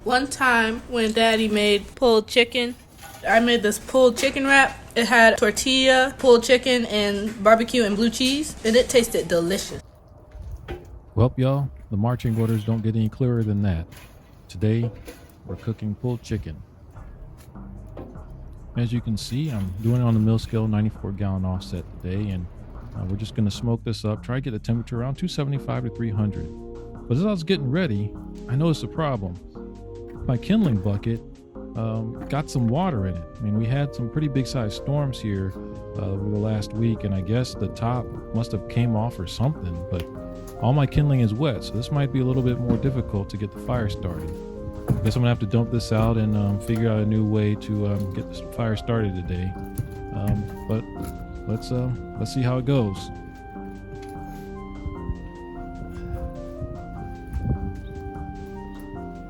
One time when Daddy made pulled chicken, I made this pulled chicken wrap. It had tortilla, pulled chicken, and barbecue and blue cheese, and it tasted delicious. Well, y'all, the marching orders don't get any clearer than that. Today, we're cooking pulled chicken. As you can see, I'm doing it on the mill scale 94-gallon offset today, and we're just going to smoke this up, try to get the temperature around 275 to 300. But as I was getting ready, I noticed a problem. My kindling bucket got some water in it. I mean, we had some pretty big sized storms here over the last week, and I guess the top must have came off or something, but all my kindling is wet, so this might be a little bit more difficult to get the fire started. I guess I'm gonna have to dump this out and figure out a new way to get this fire started today. But let's see how it goes.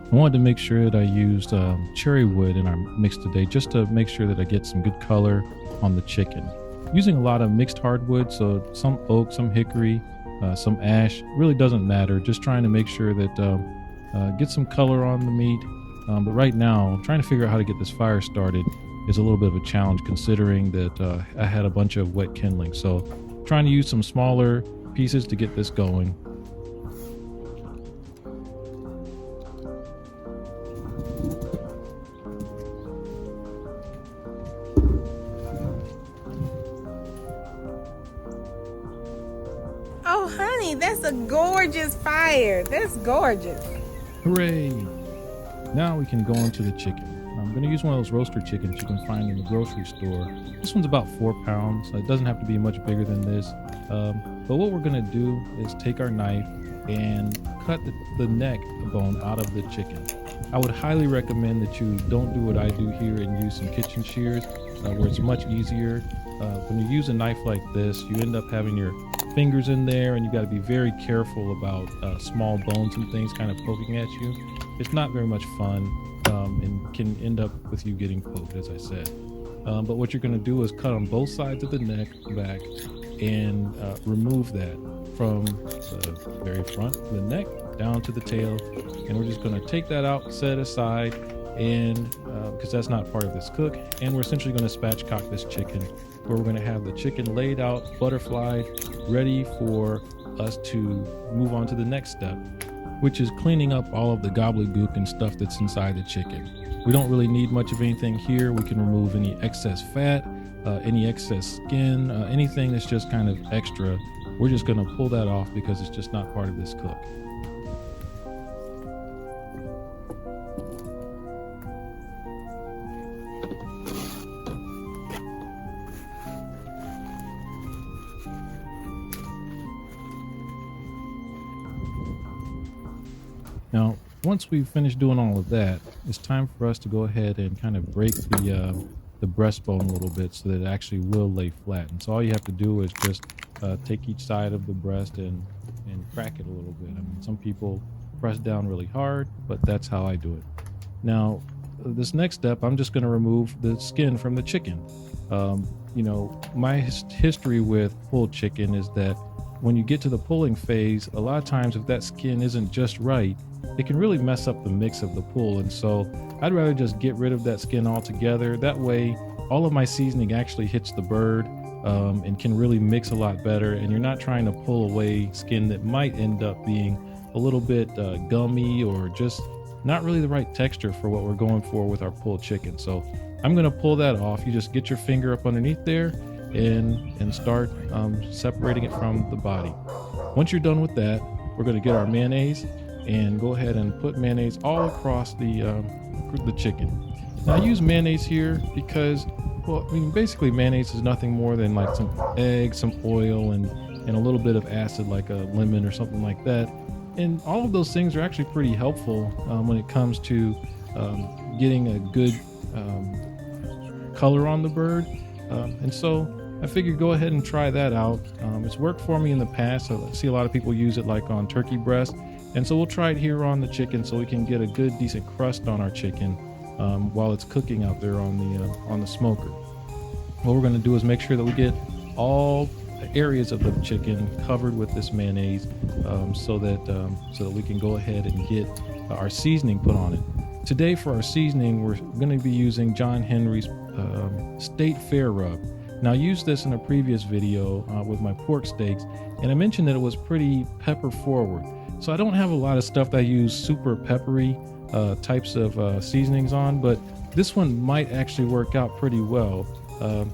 I wanted to make sure that I used cherry wood in our mix today, just to make sure that I get some good color on the chicken. Using a lot of mixed hardwood, so some oak, some hickory, some ash, really doesn't matter. Just trying to make sure that get some color on the meat. But right now, trying to figure out how to get this fire started is a little bit of a challenge, considering that I had a bunch of wet kindling. So trying to use some smaller pieces to get this going. Oh, honey, that's a gorgeous fire. That's gorgeous. Hooray! Now we can go into the chicken. I'm going to use one of those roaster chickens you can find in the grocery store. This one's about 4 pounds. It doesn't have to be much bigger than this. But what we're going to do is take our knife and cut the neck bone out of the chicken. I would highly recommend that you don't do what I do here and use some kitchen shears, where it's much easier. When you use a knife like this, you end up having your fingers in there, and you got to be very careful about small bones and things kind of poking at you. It's not very much fun, and can end up with you getting poked, as I said. But what you're going to do is cut on both sides of the neck back and remove that from the very front of the neck down to the tail, and we're just going to take that out, set it aside, and because that's not part of this cook, and we're essentially going to spatchcock this chicken, where we're going to have the chicken laid out, butterflied, ready for us to move on to the next step, which is cleaning up all of the gobbledygook and stuff that's inside the chicken. We don't really need much of anything here. We can remove any excess fat, any excess skin, anything that's just kind of extra. We're just going to pull that off because it's just not part of this cook. Now, once we've finished doing all of that, it's time for us to go ahead and kind of break the breastbone a little bit so that it actually will lay flat. And so all you have to do is just take each side of the breast and crack it a little bit. I mean, some people press down really hard, but that's how I do it. Now, this next step, I'm just going to remove the skin from the chicken. You know, my history with pulled chicken is that when you get to the pulling phase, a lot of times if that skin isn't just right, it can really mess up the mix of the pull. And so I'd rather just get rid of that skin altogether. That way, all of my seasoning actually hits the bird and can really mix a lot better. And you're not trying to pull away skin that might end up being a little bit gummy or just not really the right texture for what we're going for with our pulled chicken. So I'm going to pull that off. You just get your finger up underneath there and start separating it from the body. Once you're done with that, we're going to get our mayonnaise and go ahead and put mayonnaise all across the chicken. Now, I use mayonnaise here because, well, I mean, basically mayonnaise is nothing more than like some eggs, some oil, and a little bit of acid like a lemon or something like that. And all of those things are actually pretty helpful when it comes to getting a good color on the bird. And so I figured go ahead and try that out. It's worked for me in the past. So I see a lot of people use it like on turkey breast. And so we'll try it here on the chicken so we can get a good decent crust on our chicken while it's cooking out there on the smoker. What we're going to do is make sure that we get all areas of the chicken covered with this mayonnaise so that we can go ahead and get our seasoning put on it. today for our seasoning, we're going to be using John Henry's State Fair rub. Now I used this in a previous video with my pork steaks, and I mentioned that it was pretty pepper forward. So I don't have a lot of stuff that I use super peppery types of seasonings on, but this one might actually work out pretty well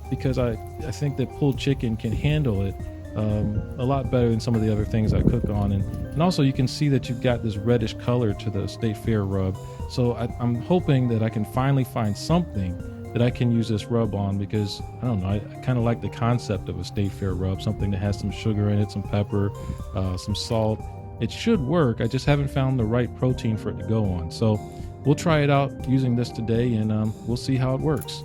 because I think that pulled chicken can handle it a lot better than some of the other things I cook on. And also you can see that you've got this reddish color to the State Fair rub. So I'm hoping that I can finally find something that I can use this rub on, because I don't know, I kind of like the concept of a State Fair rub, something that has some sugar in it, some pepper, some salt. It should work. I just haven't found the right protein for it to go on. So we'll try it out using this today, and we'll see how it works.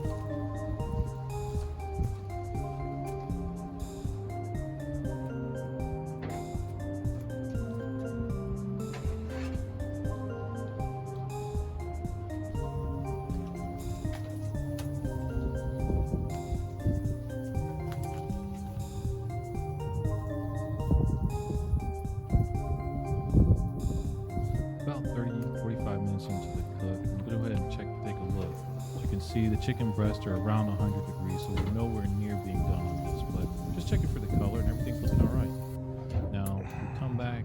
About 30-45 minutes into the cook, I'm gonna go ahead and take a look. As you can see, the chicken breasts are around 100 degrees, so we're nowhere near being done on this, but just checking for the color and everything's looking all right. Now we come back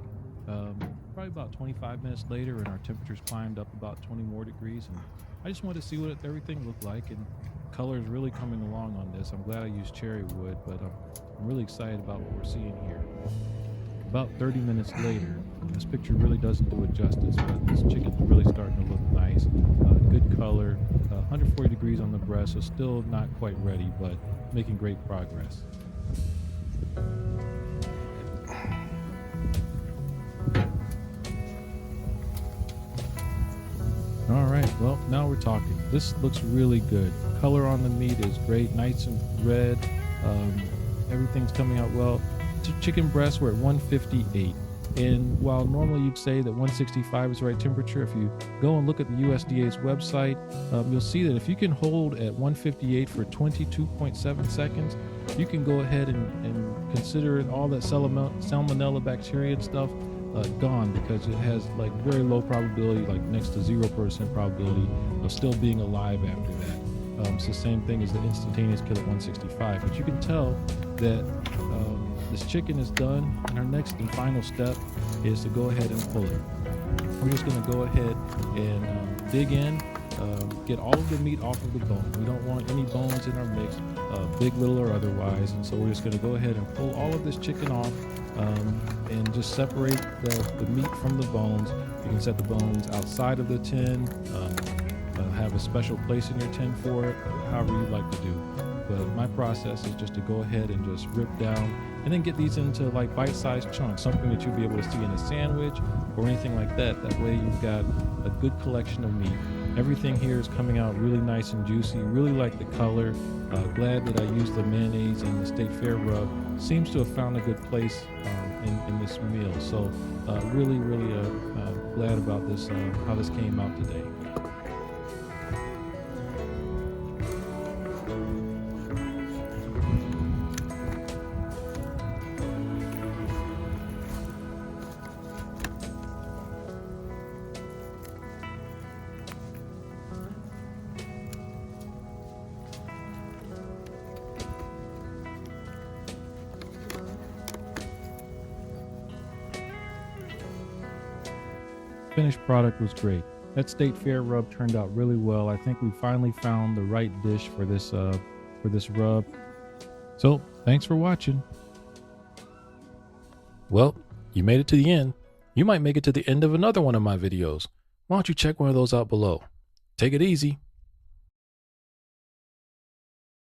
probably about 25 minutes later, and our temperatures climbed up about 20 more degrees, and I just wanted to see what everything looked like, and color is really coming along on this. I'm glad I used cherry wood, but I'm really excited about what we're seeing here. About 30 minutes later, this picture really doesn't do it justice, but this chicken's really starting to look nice. Good color, 140 degrees on the breast, so still not quite ready, but making great progress. All right, well, now we're talking. This looks really good. Color on the meat is great, nice and red. Everything's coming out well. Chicken breasts were at 158, and while normally you'd say that 165 is the right temperature, if you go and look at the USDA's website, you'll see that if you can hold at 158 for 22.7 seconds, you can go ahead and consider all that salmonella bacteria and stuff gone, because it has like very low probability, like next to 0% probability of still being alive after that. It's the same thing as the instantaneous kill at 165, but you can tell that this chicken is done, and our next and final step is to go ahead and pull it. We're just going to go ahead and dig in, get all of the meat off of the bone. We don't want any bones in our mix, big, little, or otherwise, and so we're just going to go ahead and pull all of this chicken off and just separate the meat from the bones. You can set the bones outside of the tin, have a special place in your tin for it, however you'd like to do. But my process is just to go ahead and just rip down and then get these into like bite-sized chunks, something that you'll be able to see in a sandwich or anything like that. That way you've got a good collection of meat. Everything here is coming out really nice and juicy. Really like the color. Glad that I used the mayonnaise and the State Fair rub. Seems to have found a good place in this meal. So really glad about this, how this came out today. Finished product was great. That State Fair rub turned out really well. I think we finally found the right dish for this rub. So thanks for watching. Well, you made it to the end. You might make it to the end of another one of my videos. Why don't you check one of those out below? Take it easy.